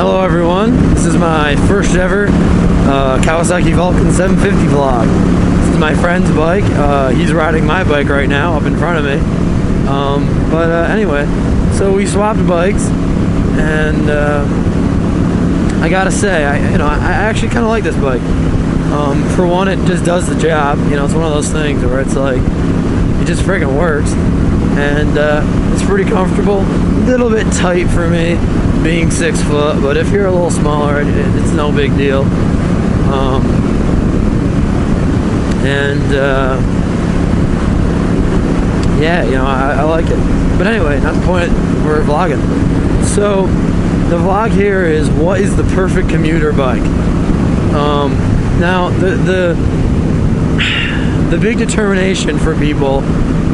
Hello everyone, this is my first ever Kawasaki Vulcan 750 vlog. This is my friend's bike. He's riding my bike right now up in front of me. Anyway, so we swapped bikes, and I gotta say, I actually kind of like this bike. For one, it just does the job. It's one of those things where it's like, it just freaking works. And it's pretty comfortable. A little bit tight for me, being 6 foot, but if you're a little smaller, it's no big deal. I like it. But anyway, not the point, we're vlogging. So the vlog here is, what is the perfect commuter bike? Now the big determination for people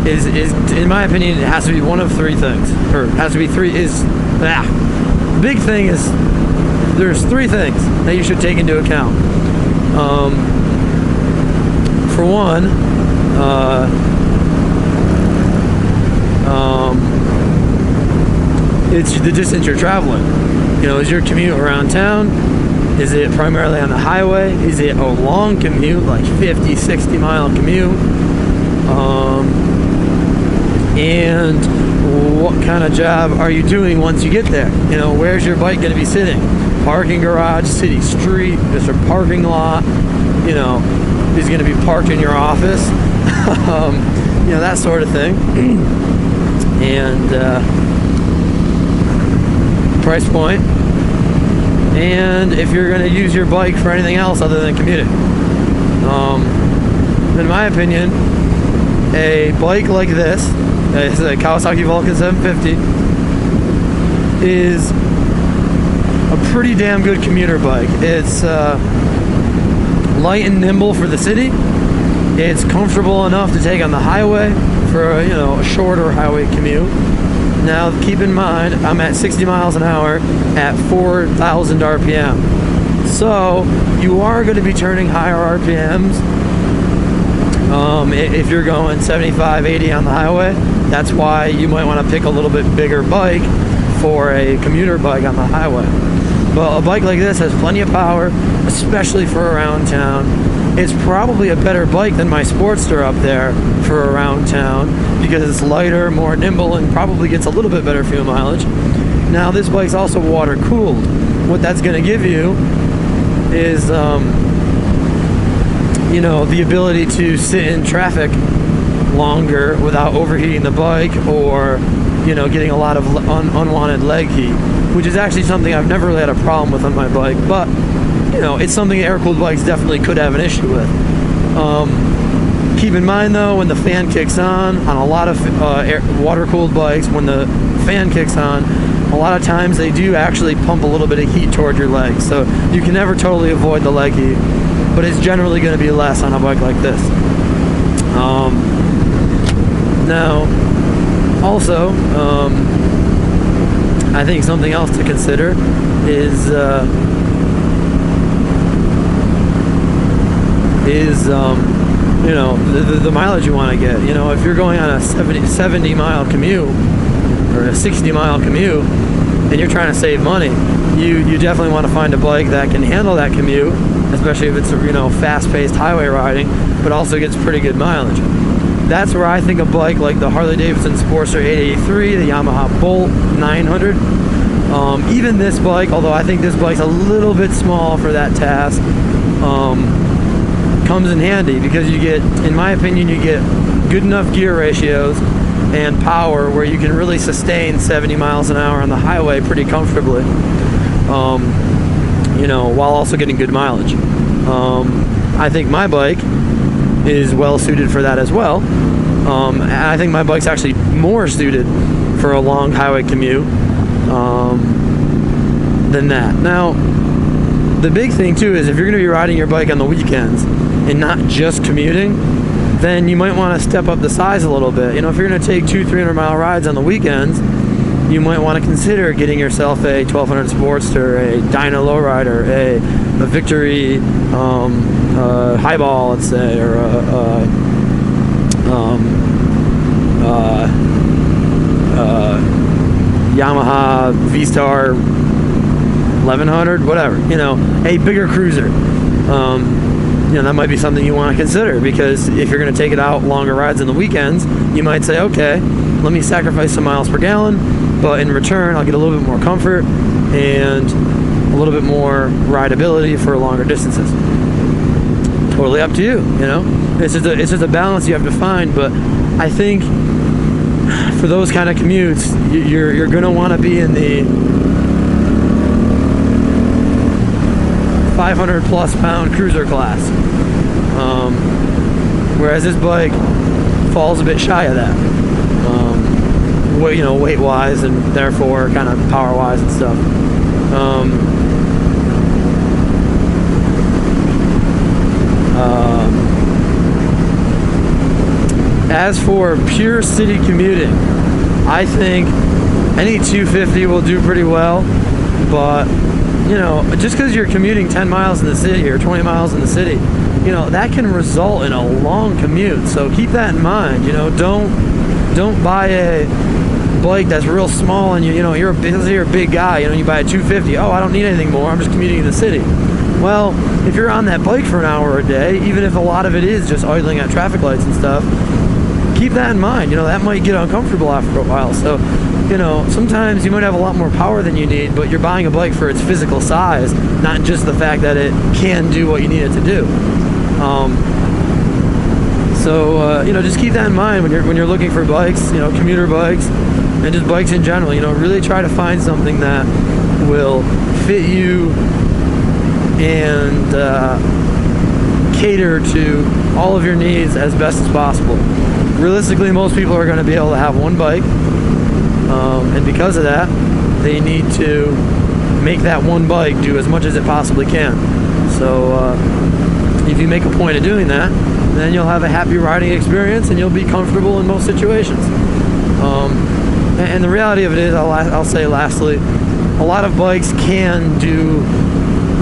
is, in my opinion, it has to be one of three things, or it has to be three. The big thing is, there's three things that you should take into account. For one, it's the distance you're traveling. Is your commute around town? Is it primarily on the highway? Is it a long commute, like 50, 60 mile commute? And what kind of job are you doing once you get there? Where's your bike going to be sitting? Parking garage, city street, just a parking lot? Is going to be parked in your office? That sort of thing. And price point. And if you're going to use your bike for anything else other than commuting. In my opinion, a bike like this, it's a Kawasaki Vulcan 750, is a pretty damn good commuter bike. It's light and nimble for the city. It's comfortable enough to take on the highway for a shorter highway commute. Now keep in mind, I'm at 60 miles an hour at 4,000 RPM. So you are going to be turning higher RPMs if you're going 75, 80 on the highway. That's why you might want to pick a little bit bigger bike for a commuter bike on the highway. But a bike like this has plenty of power, especially for around town. It's probably a better bike than my Sportster up there for around town, because it's lighter, more nimble, and probably gets a little bit better fuel mileage. Now this bike's also water cooled. What that's going to give you is the ability to sit in traffic longer without overheating the bike, or getting a lot of unwanted leg heat, which is actually something I've never really had a problem with on my bike. But it's something air-cooled bikes definitely could have an issue with. Keep in mind though, when the fan kicks on a lot of water-cooled bikes, when the fan kicks on, a lot of times they do actually pump a little bit of heat toward your legs. So you can never totally avoid the leg heat, but it's generally going to be less on a bike like this. Now, also, I think something else to consider is the mileage you want to get. If you're going on a 70 mile commute or a 60 mile commute and you're trying to save money, you definitely want to find a bike that can handle that commute, especially if it's fast-paced highway riding, but also gets pretty good mileage. That's where I think a bike like the Harley-Davidson Sportster 883, the Yamaha Bolt 900, even this bike, although I think this bike's a little bit small for that task, comes in handy, because you get, in my opinion, you get good enough gear ratios and power where you can really sustain 70 miles an hour on the highway pretty comfortably, while also getting good mileage. I think my bike is well suited for that as well. I think my bike's actually more suited for a long highway commute than that. Now, the big thing too is, if you're going to be riding your bike on the weekends and not just commuting, then you might want to step up the size a little bit. If you're going to take 200-300 mile rides on the weekends, you might want to consider getting yourself a 1200 Sportster, a Dyna Lowrider, a Victory Highball, let's say, or Yamaha V-Star 1100, whatever, you know, a bigger cruiser. You know, that might be something you want to consider, because if you're going to take it out longer rides in the weekends, you might say, okay, let me sacrifice some miles per gallon, but in return I'll get a little bit more comfort and a little bit more rideability for longer distances. Totally up to you, you know. It's just a balance you have to find. But I think for those kind of commutes, you're going to want to be in the 500 plus pound cruiser class, whereas this bike falls a bit shy of that, you know, weight wise, and therefore kind of power wise and stuff. As for pure city commuting, I think any 250 will do pretty well, but you know, just because you're commuting 10 miles in the city or 20 miles in the city, you know, that can result in a long commute. So keep that in mind. You know, don't buy a bike that's real small, and you know, you're a big guy. You know, you buy a 250. Oh, I don't need anything more. I'm just commuting in the city. Well, if you're on that bike for an hour a day, even if a lot of it is just idling at traffic lights and stuff, keep that in mind. You know, that might get uncomfortable after a while. So, you know, sometimes you might have a lot more power than you need, but you're buying a bike for its physical size, not just the fact that it can do what you need it to do. You know, just keep that in mind when you're looking for bikes, you know, commuter bikes, and just bikes in general. You know, really try to find something that will fit you and cater to all of your needs as best as possible. Realistically, most people are going to be able to have one bike, and because of that, they need to make that one bike do as much as it possibly can. So if you make a point of doing that, then you'll have a happy riding experience and you'll be comfortable in most situations. And the reality of it is, I'll say lastly, a lot of bikes can do,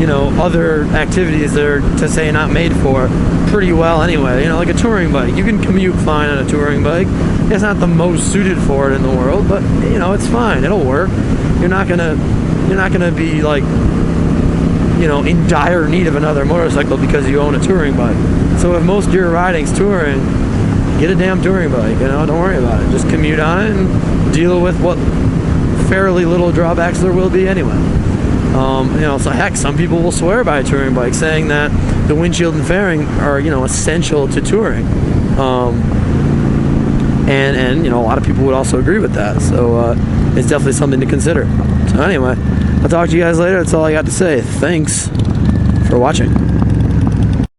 you know, other activities that are, to say, not made for pretty well anyway. You know, like a touring bike, you can commute fine on a touring bike. It's not the most suited for it in the world, but you know, it's fine, it'll work. You're not gonna be like, you know, in dire need of another motorcycle because you own a touring bike. So if most of your riding's touring, get a damn touring bike, you know, don't worry about it. Just commute on it and deal with what fairly little drawbacks there will be anyway. You know, so heck, some people will swear by a touring bike, saying that the windshield and fairing are, you know, essential to touring. And you know, a lot of people would also agree with that. So it's definitely something to consider. So anyway, I'll talk to you guys later. That's all I got to say. Thanks for watching.